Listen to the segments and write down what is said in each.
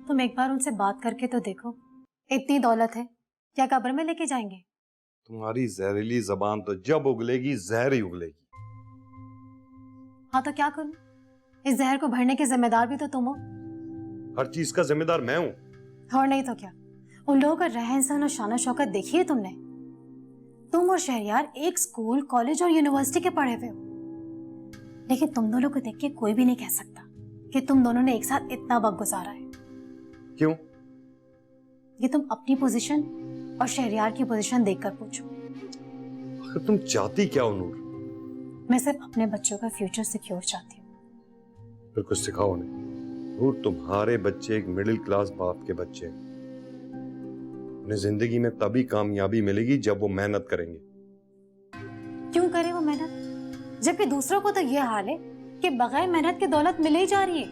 तुम एक बार उनसे बात करके तो देखो, इतनी दौलत है, क्या कब्र में लेके जाएंगे? तुम्हारी जहरीली जबान तो जब उगलेगी जहर ही उगलेगी। हाँ तो क्या करूं? इस जहर को भरने के जिम्मेदार भी तो तुम हो। हर चीज का जिम्मेदार मैं हूं। और नहीं तो क्या, उन लोगों का रहन सहन और शान शौकत देखी है तुमने? तुम और शहरयार एक स्कूल, कॉलेज और यूनिवर्सिटी के पढ़े हुए हो, लेकिन तुम दोनों को देख के कोई भी नहीं कह सकता कि तुम दोनों ने एक साथ इतना वक्त गुजारा है। क्यों? ये तुम अपनी पोजीशन और शहरयार की पोजीशन देखकर पूछो। आखिर तुम चाहती क्या हो नूर? मैं सिर्फ अपने बच्चों का फ्यूचर सिक्योर चाहती हूँ। फिर कुछ सिखाओ उन्हें। नूर, तुम्हारे बच्चे एक मिडिल क्लास बाप के बच्चे हैं। उन्हें जिंदगी में तभी कामयाबी मिलेगी जब वो मेहनत करेंगे। क्यों करे वो मेहनत, जबकि दूसरों को तो ये हाल है कि बगैर मेहनत के दौलत मिले ही जा रही है।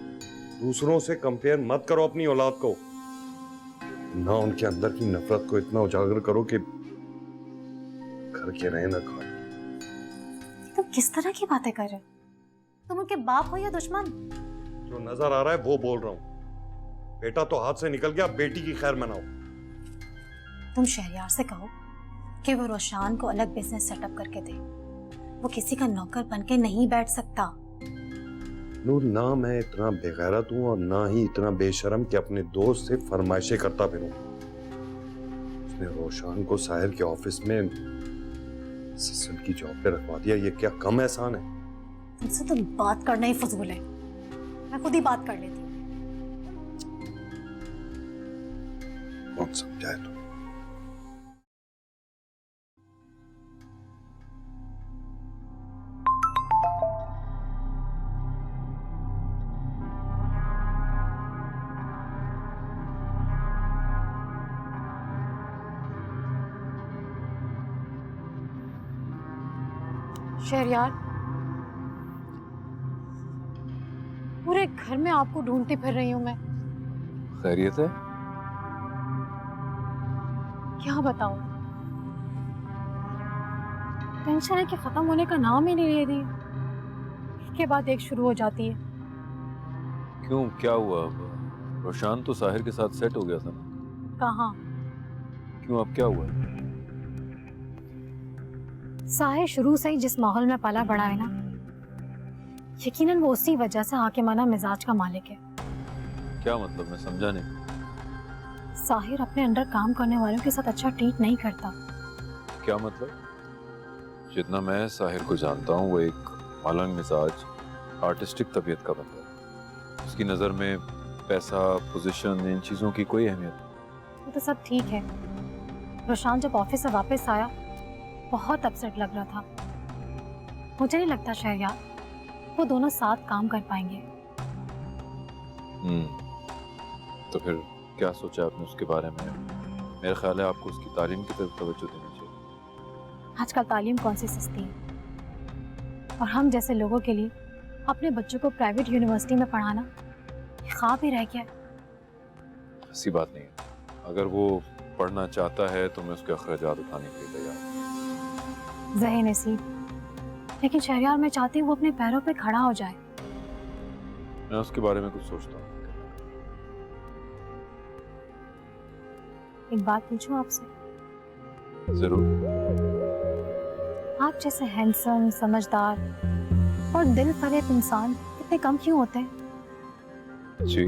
दूसरों से कंपेयर मत करो अपनी औलाद को, ना उनके अंदर की नफरत को इतना उजागर करो कि घर के रहे ना खाए। तुम किस तरह की बातें कर रहे हो? तुम उनके बाप हो या दुश्मन? जो नजर आ रहा है वो बोल रहा हूं। बेटा तो हाथ से निकल गया, बेटी की खैर मनाओ। तुम शहरयार से कहो कि वो रोशान को अलग बिजनेस सेटअप करके दे। वो किसी का नौकर बनके नहीं बैठ सकता। नूर, ना मैं इतना बेगैरत हूं और ना ही इतना बेशर्म कि अपने दोस्त से फरमाइशें करता फिरूं। उसने रोशान को साहिर के ऑफिस में असिस्टेंट की जॉब पे रखवा दिया। ये क्या कम एहसान है? तुमसे तो बात करना ही फजूल है, मैं खुद ही बात कर लेती हूँ। कौन समझाए तो? शहरयार, पूरे घर में आपको ढूंढती फिर रही हूँ मैं। खैरियत है? क्या बताऊं, टेंशन है कि खत्म होने का नाम ही नहीं ले रही। एक के बाद एक शुरू हो जाती है। क्यों, क्या हुआ? अब रोशान तो साहिर के साथ सेट हो गया था ना? कहाँ? क्यों, अब क्या हुआ? साहिर शुरू से ही जिस माहौल में पला बड़ा है ना, यकीनन वो उसी वजह से हाकिमाना मिजाज का मालिक है। क्या मतलब, मैं समझा नहीं। साहिर अपने अंडर काम करने वालों के साथ अच्छा ट्रीट नहीं करता। क्या मतलब? जितना मैं साहिर को जानता हूँ, वो एक मलंग मिजाज, आर्टिस्टिक तबीयत का बंदा है। उसकी नज़र में पैसा, पोजीशन, इन चीज़ों की कोई अहमियत नहीं। वो तो सब ठीक है। रोशान जब ऑफिस से वापस आया बहुत अपसेट लग रहा था। मुझे नहीं लगता शहरयार वो दोनों साथ काम कर पाएंगे। तो फिर क्या सोचा आपने उसके बारे में? मेरा ख्याल है आपको उसकी तालीम की तरफ तवज्जो देनी चाहिए। आजकल तालीम कौन सी सस्ती है, और हम जैसे लोगों के लिए अपने बच्चों को प्राइवेट यूनिवर्सिटी में पढ़ाना ये ख्वाब ही रह गया। ऐसी बात नहीं है। अगर वो पढ़ना चाहता है तो मैं उसके अखराजात उठाने के लिए तैयार हूँ। ज़हे नसीब, लेकिन शहरयार मैं चाहती हूँ वो अपने पैरों पे खड़ा हो जाए। मैं उसके बारे में कुछ सोचता हूँ। एक बात पूछूं आपसे? जरूर। आप जैसे हैंडसम, समझदार और दिल फरेब इंसान इतने कम क्यों होते हैं? जी।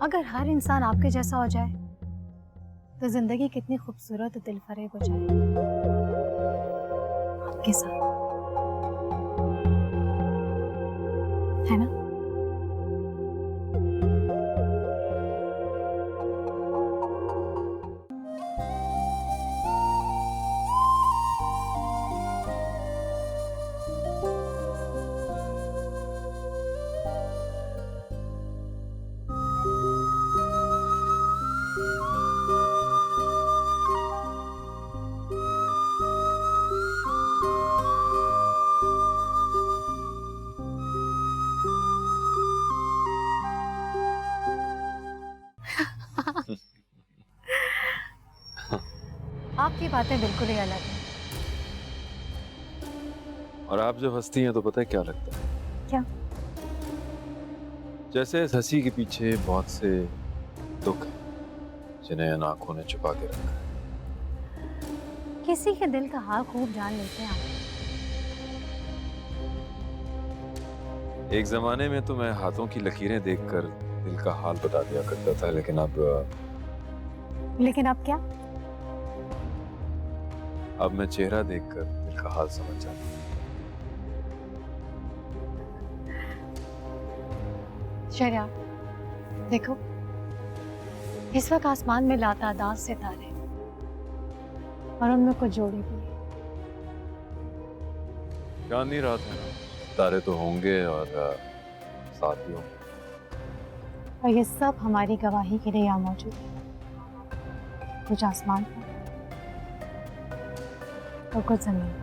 अगर हर इंसान आपके जैसा हो जाए तो जिंदगी कितनी खूबसूरत और दिल फरेब हो जाए। आपके साथ, है ना? आपकी बातें बिल्कुल ही अलग हैं। और आप जब हंसती हैं तो पता है क्या लगता है? क्या? जैसे इस हंसी के पीछे बहुत से दुख हैं जिन्हें इन आंखों ने छुपा के रखा है। किसी के दिल का हाल खूब जान लेते हैं आप। एक जमाने में तो मैं हाथों की लकीरें देखकर दिल का हाल बता दिया करता था, लेकिन अब क्या? अब मैं चेहरा देखकर दिल का हाल समझ जाता हूँ। शर्या, देखो इस वक्त आसमान में लातादाद सितारे और उनमें कुछ जोड़े भी हैं। चांदनी रात है ना, तारे तो होंगे और साथ ही होंगे। और ये सब हमारी गवाही के लिए यहाँ मौजूद है। कुछ आसमान पर और कुछ जमीन पर।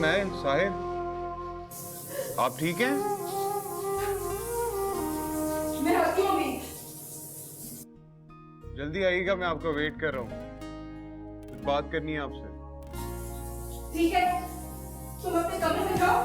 मैं साहिर, आप ठीक हैं? मैं आती हूँ अभी। जल्दी आइएगा, मैं आपका वेट कर रहा हूँ। कुछ बात करनी है आपसे। ठीक है, तुम अपने कमरे में जाओ।